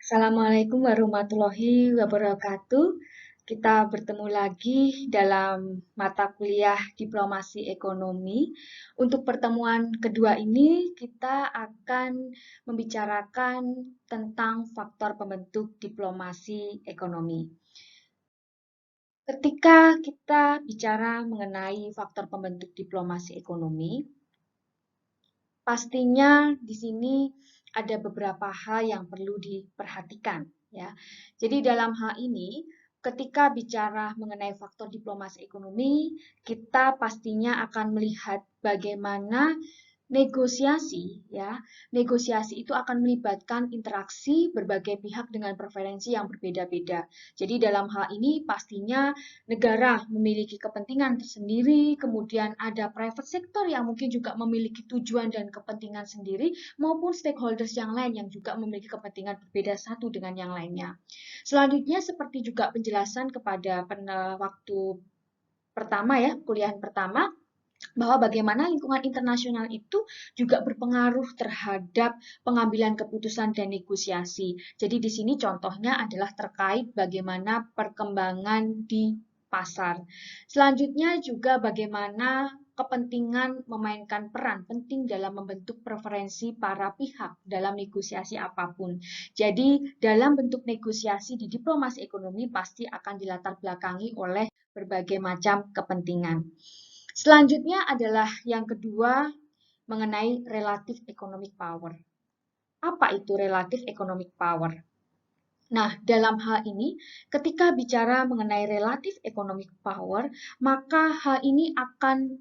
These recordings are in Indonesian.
Assalamualaikum warahmatullahi wabarakatuh. Kita bertemu lagi dalam mata kuliah Diplomasi Ekonomi. Untuk pertemuan kedua ini, kita akan membicarakan tentang faktor pembentuk diplomasi ekonomi. Ketika kita bicara mengenai faktor pembentuk diplomasi ekonomi, pastinya di sini ada beberapa hal yang perlu diperhatikan, ya. Jadi dalam hal ini, ketika bicara mengenai faktor diplomasi ekonomi, kita pastinya akan melihat bagaimana negosiasi, ya. Negosiasi itu akan melibatkan interaksi berbagai pihak dengan preferensi yang berbeda-beda. Jadi dalam hal ini pastinya negara memiliki kepentingan tersendiri, kemudian ada private sector yang mungkin juga memiliki tujuan dan kepentingan sendiri, maupun stakeholders yang lain yang juga memiliki kepentingan berbeda satu dengan yang lainnya. Selanjutnya, seperti juga penjelasan kepada waktu pertama, ya, kuliah pertama, bahwa bagaimana lingkungan internasional itu juga berpengaruh terhadap pengambilan keputusan dan negosiasi. Jadi di sini contohnya adalah terkait bagaimana perkembangan di pasar. Selanjutnya juga bagaimana kepentingan memainkan peran penting dalam membentuk preferensi para pihak dalam negosiasi apapun. Jadi dalam bentuk negosiasi di diplomasi ekonomi pasti akan dilatar belakangi oleh berbagai macam kepentingan. Selanjutnya adalah yang kedua mengenai relative economic power. Apa itu relative economic power? Nah, dalam hal ini, ketika bicara mengenai relative economic power, maka hal ini akan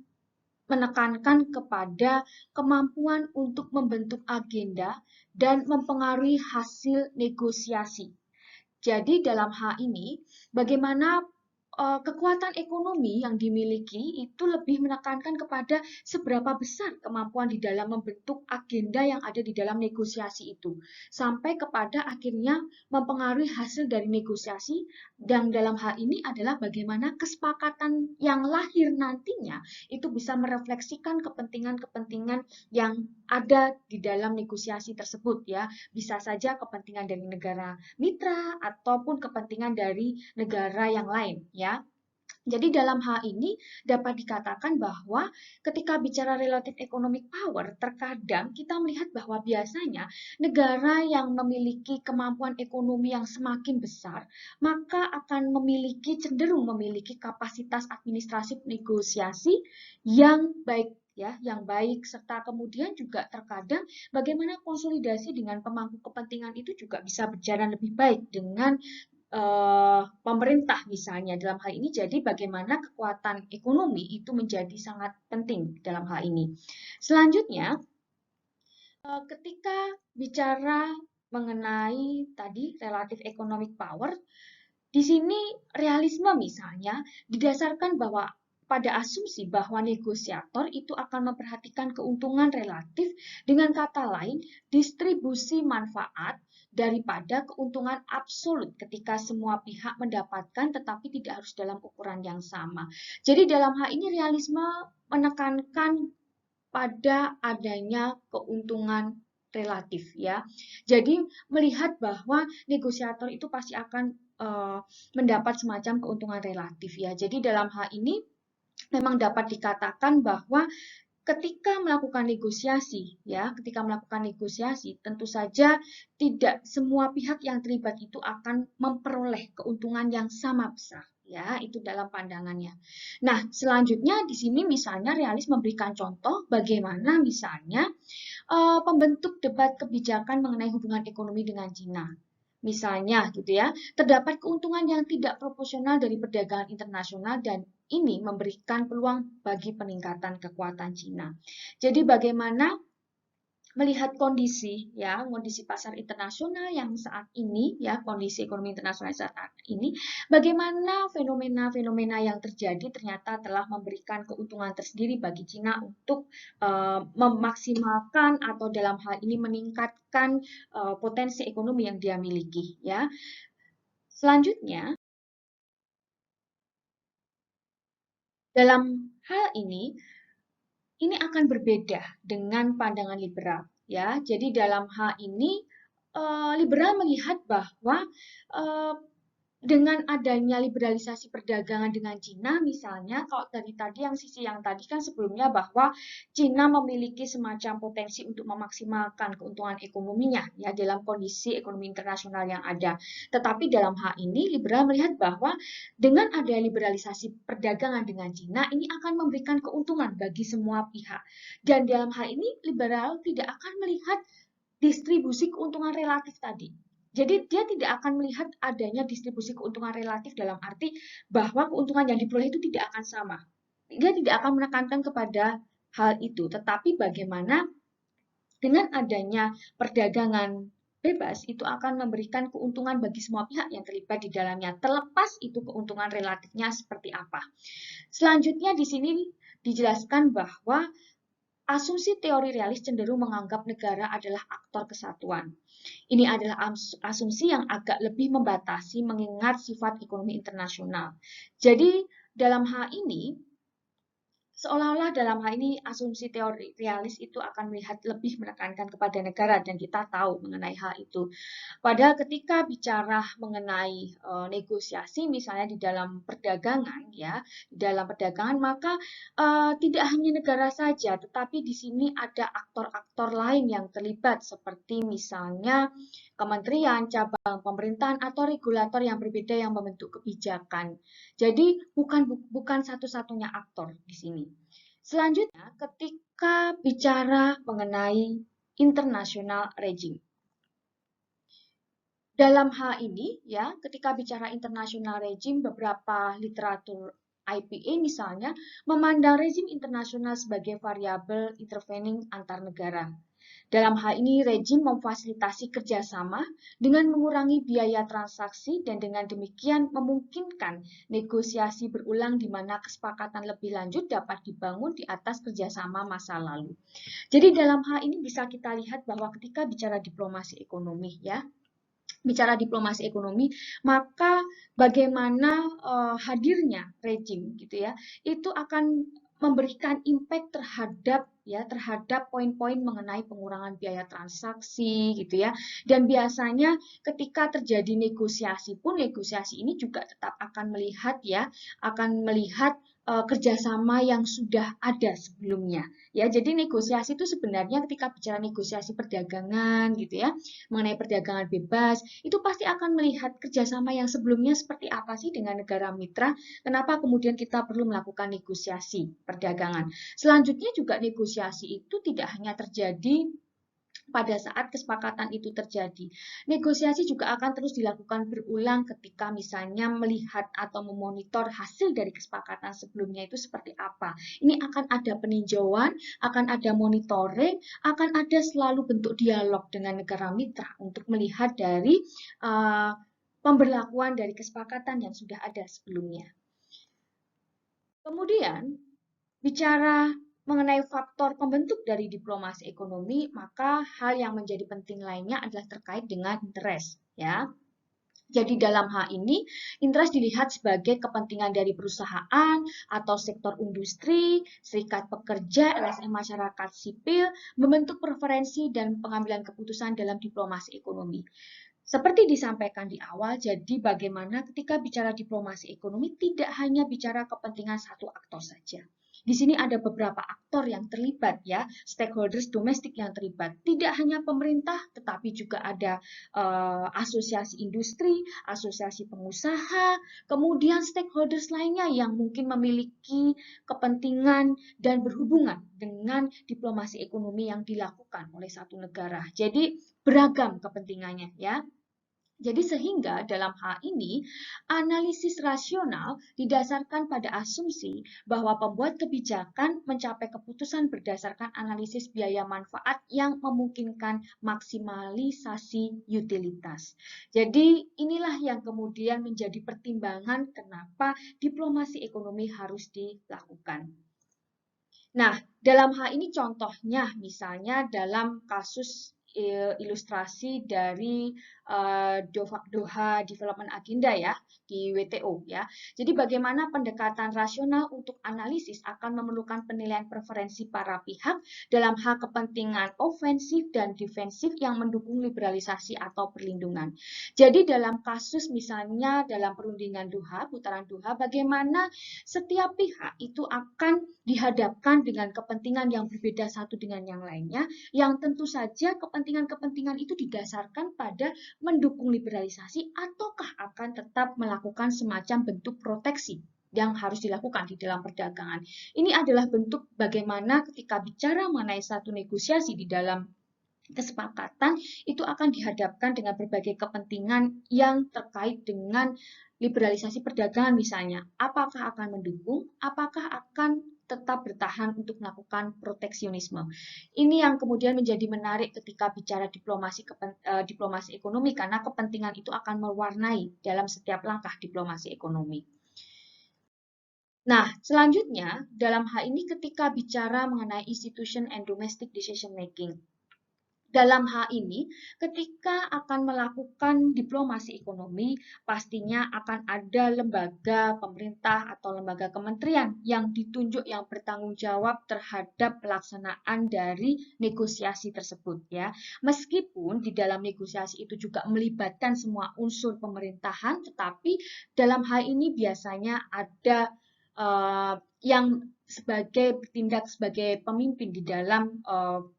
menekankan kepada kemampuan untuk membentuk agenda dan mempengaruhi hasil negosiasi. Jadi dalam hal ini, bagaimana kekuatan ekonomi yang dimiliki itu lebih menekankan kepada seberapa besar kemampuan di dalam membentuk agenda yang ada di dalam negosiasi itu, sampai kepada akhirnya mempengaruhi hasil dari negosiasi, dan dalam hal ini adalah bagaimana kesepakatan yang lahir nantinya itu bisa merefleksikan kepentingan-kepentingan yang ada di dalam negosiasi tersebut, ya. Bisa saja kepentingan dari negara mitra ataupun kepentingan dari negara yang lain, ya. Jadi dalam hal ini dapat dikatakan bahwa ketika bicara relative economic power, terkadang kita melihat bahwa biasanya negara yang memiliki kemampuan ekonomi yang semakin besar, maka akan cenderung memiliki kapasitas administrasi negosiasi yang baik, ya, yang baik, serta kemudian juga terkadang bagaimana konsolidasi dengan pemangku kepentingan itu juga bisa berjalan lebih baik dengan pemerintah misalnya dalam hal ini. Jadi bagaimana kekuatan ekonomi itu menjadi sangat penting dalam hal ini. Selanjutnya, ketika bicara mengenai tadi relative economic power, di sini realisme misalnya didasarkan bahwa pada asumsi bahwa negosiator itu akan memperhatikan keuntungan relatif, dengan kata lain, distribusi manfaat daripada keuntungan absolut ketika semua pihak mendapatkan tetapi tidak harus dalam ukuran yang sama. Jadi dalam hal ini realisme menekankan pada adanya keuntungan relatif, ya. Jadi melihat bahwa negosiator itu pasti akan mendapat semacam keuntungan relatif, ya. Jadi dalam hal ini memang dapat dikatakan bahwa ketika melakukan negosiasi, ya, ketika melakukan negosiasi, tentu saja tidak semua pihak yang terlibat itu akan memperoleh keuntungan yang sama besar, ya, itu dalam pandangannya. Nah, selanjutnya di sini misalnya realis memberikan contoh bagaimana misalnya pembentuk debat kebijakan mengenai hubungan ekonomi dengan Cina. Misalnya gitu, ya, terdapat keuntungan yang tidak proporsional dari perdagangan internasional dan ini memberikan peluang bagi peningkatan kekuatan Cina. Jadi bagaimana melihat kondisi, ya, kondisi pasar internasional yang saat ini, ya, kondisi ekonomi internasional saat ini, bagaimana fenomena-fenomena yang terjadi ternyata telah memberikan keuntungan tersendiri bagi Cina untuk memaksimalkan atau dalam hal ini meningkatkan potensi ekonomi yang dia miliki, ya. Selanjutnya, dalam hal ini akan berbeda dengan pandangan liberal, ya. Jadi dalam hal ini liberal melihat bahwa dengan adanya liberalisasi perdagangan dengan Cina, misalnya, kalau dari tadi sisi yang tadi kan sebelumnya bahwa Cina memiliki semacam potensi untuk memaksimalkan keuntungan ekonominya ya dalam kondisi ekonomi internasional yang ada. Tetapi dalam hal ini liberal melihat bahwa dengan adanya liberalisasi perdagangan dengan Cina ini akan memberikan keuntungan bagi semua pihak. Dan dalam hal ini liberal tidak akan melihat distribusi keuntungan relatif tadi. Jadi dia tidak akan melihat adanya distribusi keuntungan relatif dalam arti bahwa keuntungan yang diperoleh itu tidak akan sama. Dia tidak akan menekankan kepada hal itu, tetapi bagaimana dengan adanya perdagangan bebas itu akan memberikan keuntungan bagi semua pihak yang terlibat di dalamnya, terlepas itu keuntungan relatifnya seperti apa. Selanjutnya di sini dijelaskan bahwa asumsi teori realis cenderung menganggap negara adalah aktor kesatuan. Ini adalah asumsi yang agak lebih membatasi mengingat sifat ekonomi internasional. Jadi, dalam hal ini, seolah-olah dalam hal ini asumsi teori realis itu akan melihat lebih menekankan kepada negara dan kita tahu mengenai hal itu. Padahal ketika bicara mengenai negosiasi misalnya di dalam perdagangan ya, di dalam perdagangan maka tidak hanya negara saja tetapi di sini ada aktor-aktor lain yang terlibat seperti misalnya kementerian, cabang pemerintahan atau regulator yang berbeda yang membentuk kebijakan. Jadi bukan satu-satunya aktor di sini. Selanjutnya, ketika bicara mengenai international regime. Dalam hal ini, ya, ketika bicara international regime, beberapa literatur IPA misalnya memandang rezim internasional sebagai variabel intervening antar negara. Dalam hal ini, rezim memfasilitasi kerjasama dengan mengurangi biaya transaksi dan dengan demikian memungkinkan negosiasi berulang di mana kesepakatan lebih lanjut dapat dibangun di atas kerjasama masa lalu. Jadi dalam hal ini bisa kita lihat bahwa ketika bicara diplomasi ekonomi, ya, bicara diplomasi ekonomi, maka bagaimana hadirnya rezim gitu ya, itu akan memberikan impact terhadap poin-poin mengenai pengurangan biaya transaksi gitu ya. Dan biasanya ketika terjadi negosiasi pun negosiasi ini juga tetap akan melihat kerjasama yang sudah ada sebelumnya ya. Jadi negosiasi itu sebenarnya ketika bicara negosiasi perdagangan gitu ya, mengenai perdagangan bebas itu pasti akan melihat kerjasama yang sebelumnya seperti apa sih dengan negara mitra. Kenapa kemudian kita perlu melakukan negosiasi perdagangan? Selanjutnya juga negosiasi itu tidak hanya terjadi pada saat kesepakatan itu terjadi. Negosiasi juga akan terus dilakukan berulang ketika misalnya melihat atau memonitor hasil dari kesepakatan sebelumnya itu seperti apa. Ini akan ada peninjauan, akan ada monitoring, akan ada selalu bentuk dialog dengan negara mitra untuk melihat dari pemberlakuan dari kesepakatan yang sudah ada sebelumnya. Kemudian, bicara mengenai faktor pembentuk dari diplomasi ekonomi, maka hal yang menjadi penting lainnya adalah terkait dengan interest, ya. Jadi dalam hal ini, interest dilihat sebagai kepentingan dari perusahaan atau sektor industri, serikat pekerja, LSM masyarakat sipil, membentuk preferensi dan pengambilan keputusan dalam diplomasi ekonomi. Seperti disampaikan di awal, jadi bagaimana ketika bicara diplomasi ekonomi tidak hanya bicara kepentingan satu aktor saja. Di sini ada beberapa aktor yang terlibat ya, stakeholders domestik yang terlibat. Tidak hanya pemerintah, tetapi juga ada asosiasi industri, asosiasi pengusaha, kemudian stakeholders lainnya yang mungkin memiliki kepentingan dan berhubungan dengan diplomasi ekonomi yang dilakukan oleh satu negara. Jadi beragam kepentingannya ya. Jadi sehingga dalam hal ini, analisis rasional didasarkan pada asumsi bahwa pembuat kebijakan mencapai keputusan berdasarkan analisis biaya manfaat yang memungkinkan maksimalisasi utilitas. Jadi inilah yang kemudian menjadi pertimbangan kenapa diplomasi ekonomi harus dilakukan. Nah, dalam hal ini contohnya misalnya dalam kasus ilustrasi dari Doha Development Agenda ya di WTO ya. Jadi bagaimana pendekatan rasional untuk analisis akan memerlukan penilaian preferensi para pihak dalam hal kepentingan ofensif dan defensif yang mendukung liberalisasi atau perlindungan. Jadi dalam kasus misalnya dalam perundingan Doha, putaran Doha, bagaimana setiap pihak itu akan dihadapkan dengan kepentingan yang berbeda satu dengan yang lainnya, yang tentu saja kepentingan-kepentingan itu didasarkan pada mendukung liberalisasi ataukah akan tetap melakukan semacam bentuk proteksi yang harus dilakukan di dalam perdagangan. Ini adalah bentuk bagaimana ketika bicara mengenai satu negosiasi di dalam kesepakatan itu akan dihadapkan dengan berbagai kepentingan yang terkait dengan liberalisasi perdagangan misalnya. Apakah akan mendukung, apakah akan tetap bertahan untuk melakukan proteksionisme. Ini yang kemudian menjadi menarik ketika bicara diplomasi ekonomi karena kepentingan itu akan mewarnai dalam setiap langkah diplomasi ekonomi. Nah, selanjutnya dalam hal ini ketika bicara mengenai institution and domestic decision making. Dalam hal ini, ketika akan melakukan diplomasi ekonomi, pastinya akan ada lembaga pemerintah atau lembaga kementerian yang ditunjuk yang bertanggung jawab terhadap pelaksanaan dari negosiasi tersebut ya. Meskipun di dalam negosiasi itu juga melibatkan semua unsur pemerintahan, tetapi dalam hal ini biasanya ada yang bertindak sebagai pemimpin di dalam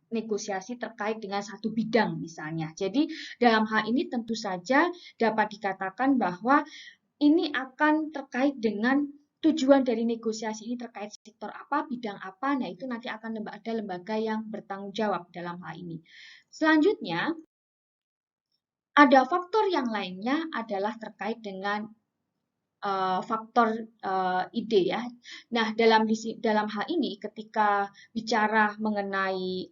negosiasi terkait dengan satu bidang misalnya. Jadi dalam hal ini tentu saja dapat dikatakan bahwa ini akan terkait dengan tujuan dari negosiasi ini terkait sektor apa, bidang apa, nah itu nanti akan ada lembaga yang bertanggung jawab dalam hal ini. Selanjutnya, ada faktor yang lainnya adalah terkait dengan faktor ide ya. Nah, dalam hal ini ketika bicara mengenai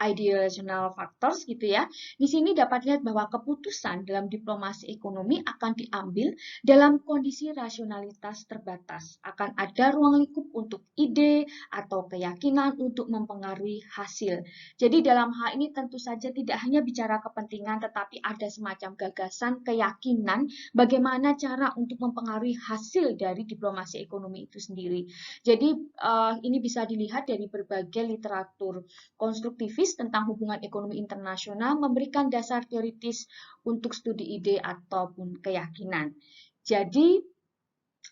ideational factors gitu ya. Di sini dapat lihat bahwa keputusan dalam diplomasi ekonomi akan diambil dalam kondisi rasionalitas terbatas. Akan ada ruang lingkup untuk ide atau keyakinan untuk mempengaruhi hasil. Jadi dalam hal ini tentu saja tidak hanya bicara kepentingan tetapi ada semacam gagasan, keyakinan bagaimana cara untuk mempengaruhi hasil dari diplomasi ekonomi itu sendiri. Jadi ini bisa dilihat dari berbagai literatur konstruktivis tentang hubungan ekonomi internasional memberikan dasar teoritis untuk studi ide ataupun keyakinan. Jadi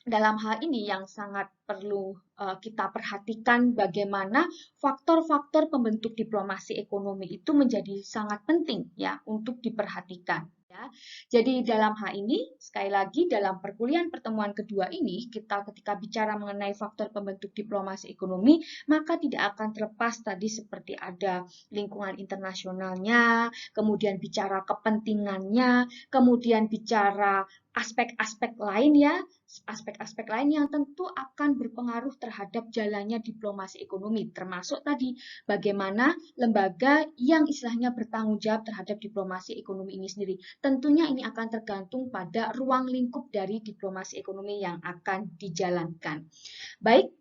dalam hal ini yang sangat perlu kita perhatikan bagaimana faktor-faktor pembentuk diplomasi ekonomi itu menjadi sangat penting ya untuk diperhatikan. Ya. Jadi dalam hal ini, sekali lagi dalam perkuliahan pertemuan kedua ini, kita ketika bicara mengenai faktor pembentuk diplomasi ekonomi, maka tidak akan terlepas tadi seperti ada lingkungan internasionalnya, kemudian bicara kepentingannya, kemudian bicara aspek-aspek lain ya, aspek-aspek lain yang tentu akan berpengaruh terhadap jalannya diplomasi ekonomi, termasuk tadi bagaimana lembaga yang istilahnya bertanggung jawab terhadap diplomasi ekonomi ini sendiri. Tentunya ini akan tergantung pada ruang lingkup dari diplomasi ekonomi yang akan dijalankan. Baik,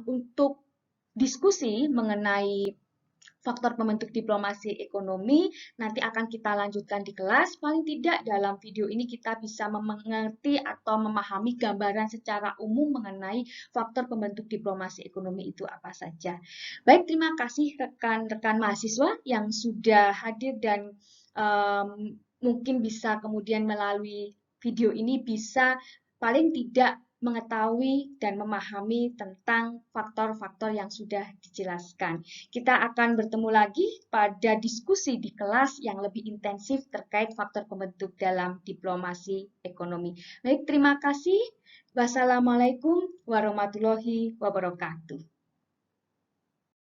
untuk diskusi mengenai faktor pembentuk diplomasi ekonomi nanti akan kita lanjutkan di kelas. Paling tidak dalam video ini kita bisa mengerti atau memahami gambaran secara umum mengenai faktor pembentuk diplomasi ekonomi itu apa saja. Baik, terima kasih rekan-rekan mahasiswa yang sudah hadir dan mungkin bisa kemudian melalui video ini bisa paling tidak mengetahui dan memahami tentang faktor-faktor yang sudah dijelaskan. Kita akan bertemu lagi pada diskusi di kelas yang lebih intensif terkait faktor pembentuk dalam diplomasi ekonomi. Baik, terima kasih. Wassalamualaikum warahmatullahi wabarakatuh.